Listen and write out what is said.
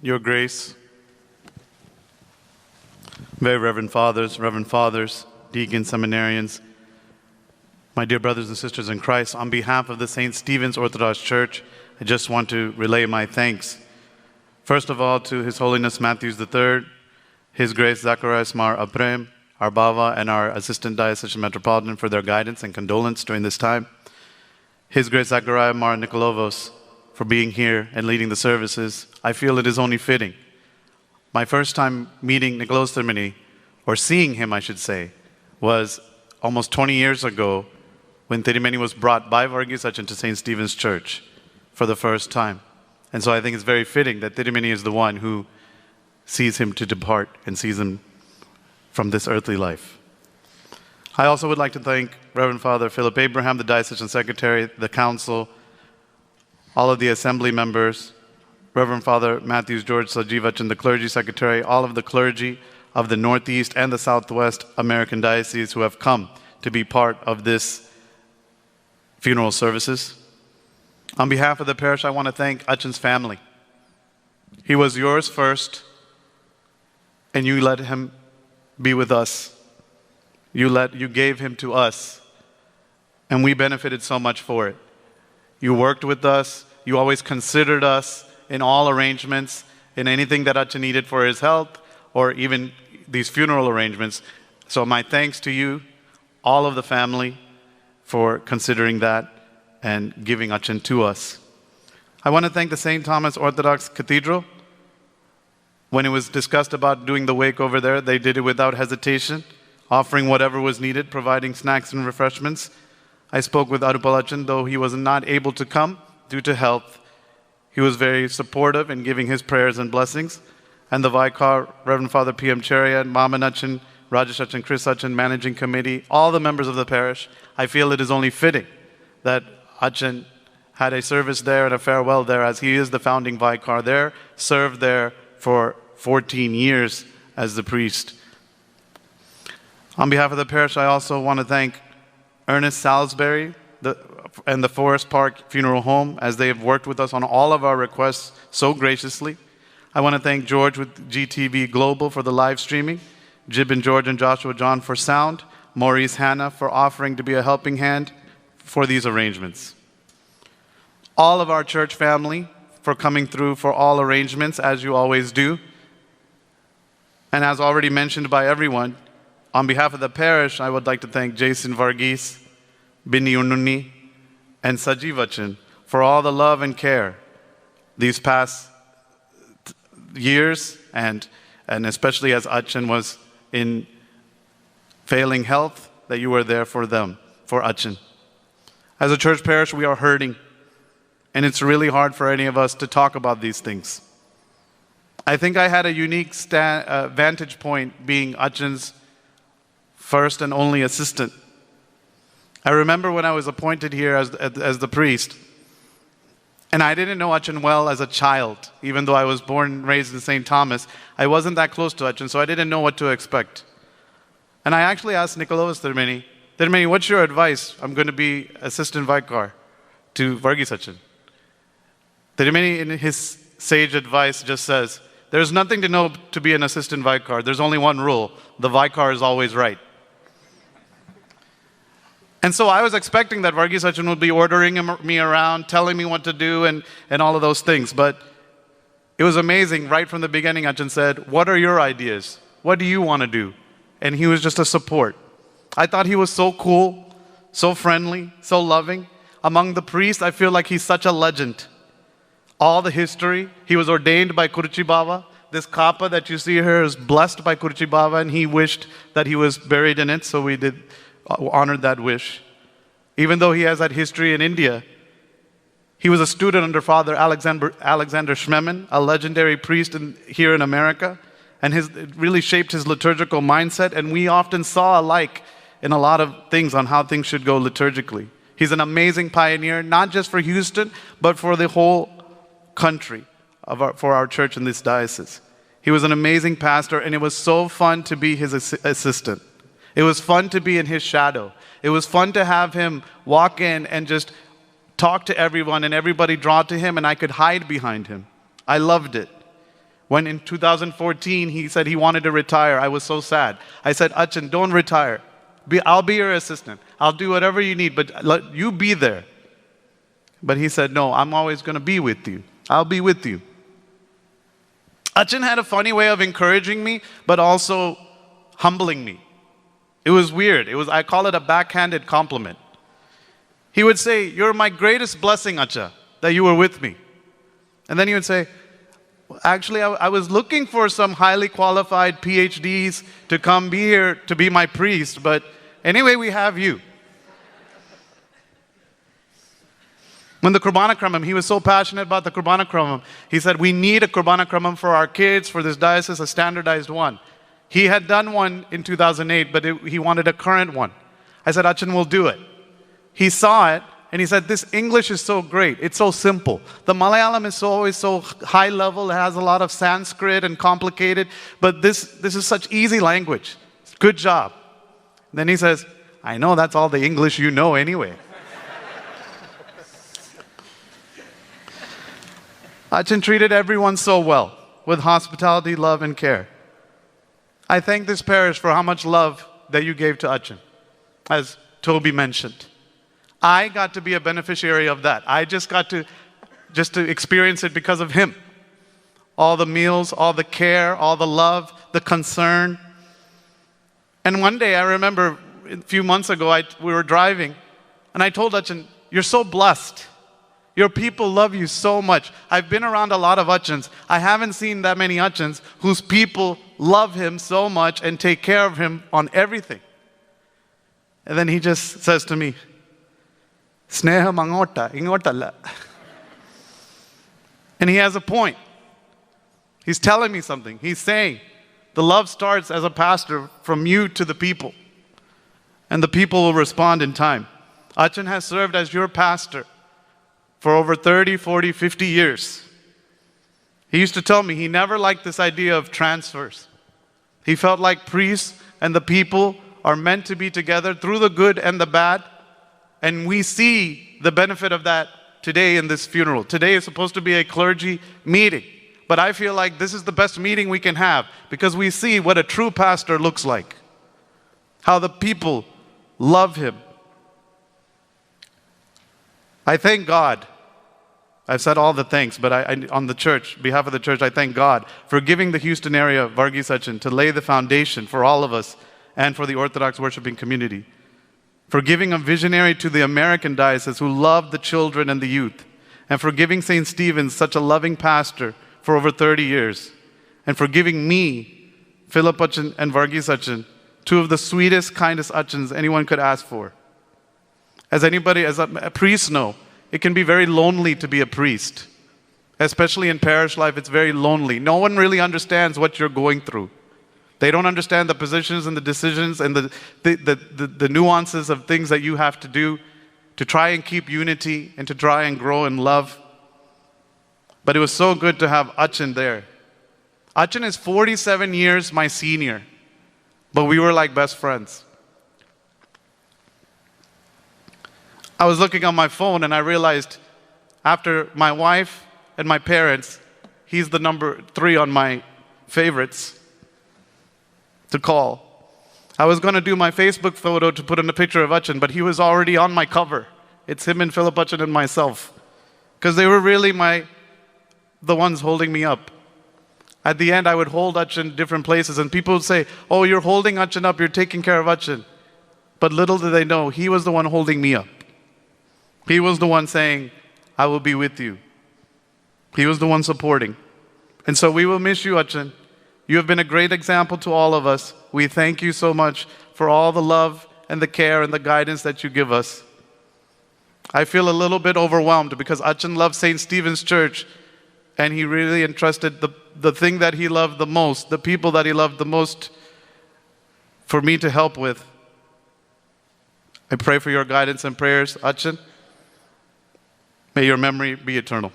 Your Grace, very Reverend Fathers, deacons, seminarians, my dear brothers and sisters in Christ, on behalf of the St. Stephen's Orthodox Church, I just want to relay my thanks. First of all, to His Holiness Matthews III, His Grace Zacharias Mar Aprem, our Bava and our Assistant Diocesan Metropolitan for their guidance and condolence during this time. His Grace Zachariah Mar Nikolovos for being here and leading the services. I feel it is only fitting. My first time meeting Nikolaos Thirmini, or seeing him I should say, was almost 20 years ago when Thirmini was brought by Vargis Achen to St. Stephen's Church for the first time. And so I think it's very fitting that Thirmini is the one who sees him to depart and sees him from this earthly life. I also would like to thank Reverend Father Philip Abraham, the Diocesan Secretary, the Council, all of the Assembly members, Reverend Father Matthews George Sajivachan, the Clergy Secretary, all of the clergy of the Northeast and the Southwest American Diocese who have come to be part of this funeral services. On behalf of the parish, I want to thank Achen's family. He was yours first, and you let him be with us. You gave him to us, and we benefited so much for it. You worked with us. You always considered us in all arrangements, in anything that Achen needed for his health, or even these funeral arrangements. So my thanks to you, all of the family, for considering that and giving Achen to us. I want to thank the St. Thomas Orthodox Cathedral. When it was discussed about doing the wake over there, they did it without hesitation, offering whatever was needed, providing snacks and refreshments. I spoke with Arupal Achen, though he was not able to come due to health. He was very supportive in giving his prayers and blessings. And the Vicar, Reverend Father P.M. Chariot, Maman Achen, Rajesh Achen, Chris Achen, Managing Committee, all the members of the parish, I feel it is only fitting that Achen had a service there and a farewell there, as he is the founding Vicar there, served there for 14 years as the priest. On behalf of the parish, I also want to thank Ernest Salisbury and the Forest Park Funeral Home, as they have worked with us on all of our requests so graciously. I want to thank George with GTV Global for the live streaming, Jib and George and Joshua John for sound, Maurice Hannah for offering to be a helping hand for these arrangements. All of our church family for coming through for all arrangements, as you always do. And as already mentioned by everyone, on behalf of the parish, I would like to thank Jason Vargis, Bini Ununi, and Sajivachan for all the love and care these past years, and especially as Achen was in failing health, that you were there for them, for Achen. As a church parish, we are hurting, and it's really hard for any of us to talk about these things. I think I had a unique vantage point being Achen's first and only assistant. I remember when I was appointed here as the priest, and I didn't know Achen well as a child. Even though I was born and raised in St. Thomas, I wasn't that close to Achen, so I didn't know what to expect. And I actually asked Nikolaos Thirmini, what's your advice? I'm going to be assistant vicar to Vargis Achen. Thirmini, in his sage advice, just says, there's nothing to know to be an assistant vicar. There's only one rule. The vicar is always right. And so I was expecting that Vargis Achen would be ordering me around, telling me what to do, and all of those things. But it was amazing. Right from the beginning, Achen said, what are your ideas? What do you want to do? And he was just a support. I thought he was so cool, so friendly, so loving. Among the priests, I feel like he's such a legend. All the history. He was ordained by Kurchi Baba. This kappa that you see here is blessed by Kurchi Baba, and he wished that he was buried in it, so we honored that wish. Even though he has that history in India, he was a student under Father Alexander Schmemann, a legendary priest here in America, and it really shaped his liturgical mindset, and we often saw alike in a lot of things on how things should go liturgically. He's an amazing pioneer, not just for Houston, but for the whole country, for our church in this diocese. He was an amazing pastor, and it was so fun to be his assistant. It was fun to be in his shadow. It was fun to have him walk in and just talk to everyone and everybody draw to him, and I could hide behind him. I loved it. When in 2014 he said he wanted to retire, I was so sad. I said, Achen, don't retire. I'll be your assistant. I'll do whatever you need, but let you be there. But he said, no, I'm always going to be with you. I'll be with you. Achen had a funny way of encouraging me, but also humbling me. It was weird. I call it a backhanded compliment. He would say, you're my greatest blessing, Acha, that you were with me. And then he would say, actually, I was looking for some highly qualified PhDs to come be here to be my priest, but anyway, we have you. When the Kurbana Kramam, he was so passionate about the Kurbana Kramam. He said, we need a Kurbana Kramam for our kids, for this diocese, a standardized one. He had done one in 2008, but he wanted a current one. I said, Achen will do it. He saw it, and he said, this English is so great. It's so simple. The Malayalam is always so high level. It has a lot of Sanskrit and complicated, but this is such easy language. Good job. Then he says, I know that's all the English you know anyway. Achen treated everyone so well, with hospitality, love, and care. I thank this parish for how much love that you gave to Achen, as Toby mentioned. I got to be a beneficiary of that. I just got to experience it because of him. All the meals, all the care, all the love, the concern. And one day, I remember a few months ago, we were driving, and I told Achen, you're so blessed. Your people love you so much. I've been around a lot of Achens. I haven't seen that many Achens whose people love him so much and take care of him on everything. And then he just says to me, Sneham angota, ingotalla. And he has a point. He's telling me something. He's saying, the love starts as a pastor from you to the people. And the people will respond in time. Achen has served as your pastor for over 30, 40, 50 years. He used to tell me he never liked this idea of transfers. He felt like priests and the people are meant to be together through the good and the bad. And we see the benefit of that today in this funeral. Today is supposed to be a clergy meeting. But I feel like this is the best meeting we can have because we see what a true pastor looks like. How the people love him. I thank God. I've said all the thanks, but on the church, behalf of the church, I thank God for giving the Houston area Vargis Achen to lay the foundation for all of us and for the Orthodox worshiping community. For giving a visionary to the American diocese who loved the children and the youth. And for giving St. Stephen's such a loving pastor for over 30 years. And for giving me, Philip Achen and Vargis Achen, two of the sweetest, kindest Achens anyone could ask for. As anybody, as a priest know, it can be very lonely to be a priest. Especially in parish life, it's very lonely. No one really understands what you're going through. They don't understand the positions and the decisions and the nuances of things that you have to do to try and keep unity and to try and grow in love. But it was so good to have Achen there. Achen is 47 years my senior, but we were like best friends. I was looking on my phone and I realized after my wife and my parents, he's the number 3 on my favorites to call. I was going to do my Facebook photo to put in a picture of Achen, but he was already on my cover. It's him and Philip Achen and myself. Because they were really the ones holding me up. At the end, I would hold Achen different places, and people would say, oh, you're holding Achen up, you're taking care of Achen. But little did they know, he was the one holding me up. He was the one saying, I will be with you. He was the one supporting. And so we will miss you, Achen. You have been a great example to all of us. We thank you so much for all the love and the care and the guidance that you give us. I feel a little bit overwhelmed because Achen loved St. Stephen's Church, and he really entrusted the thing that he loved the most, the people that he loved the most, for me to help with. I pray for your guidance and prayers, Achen. May your memory be eternal.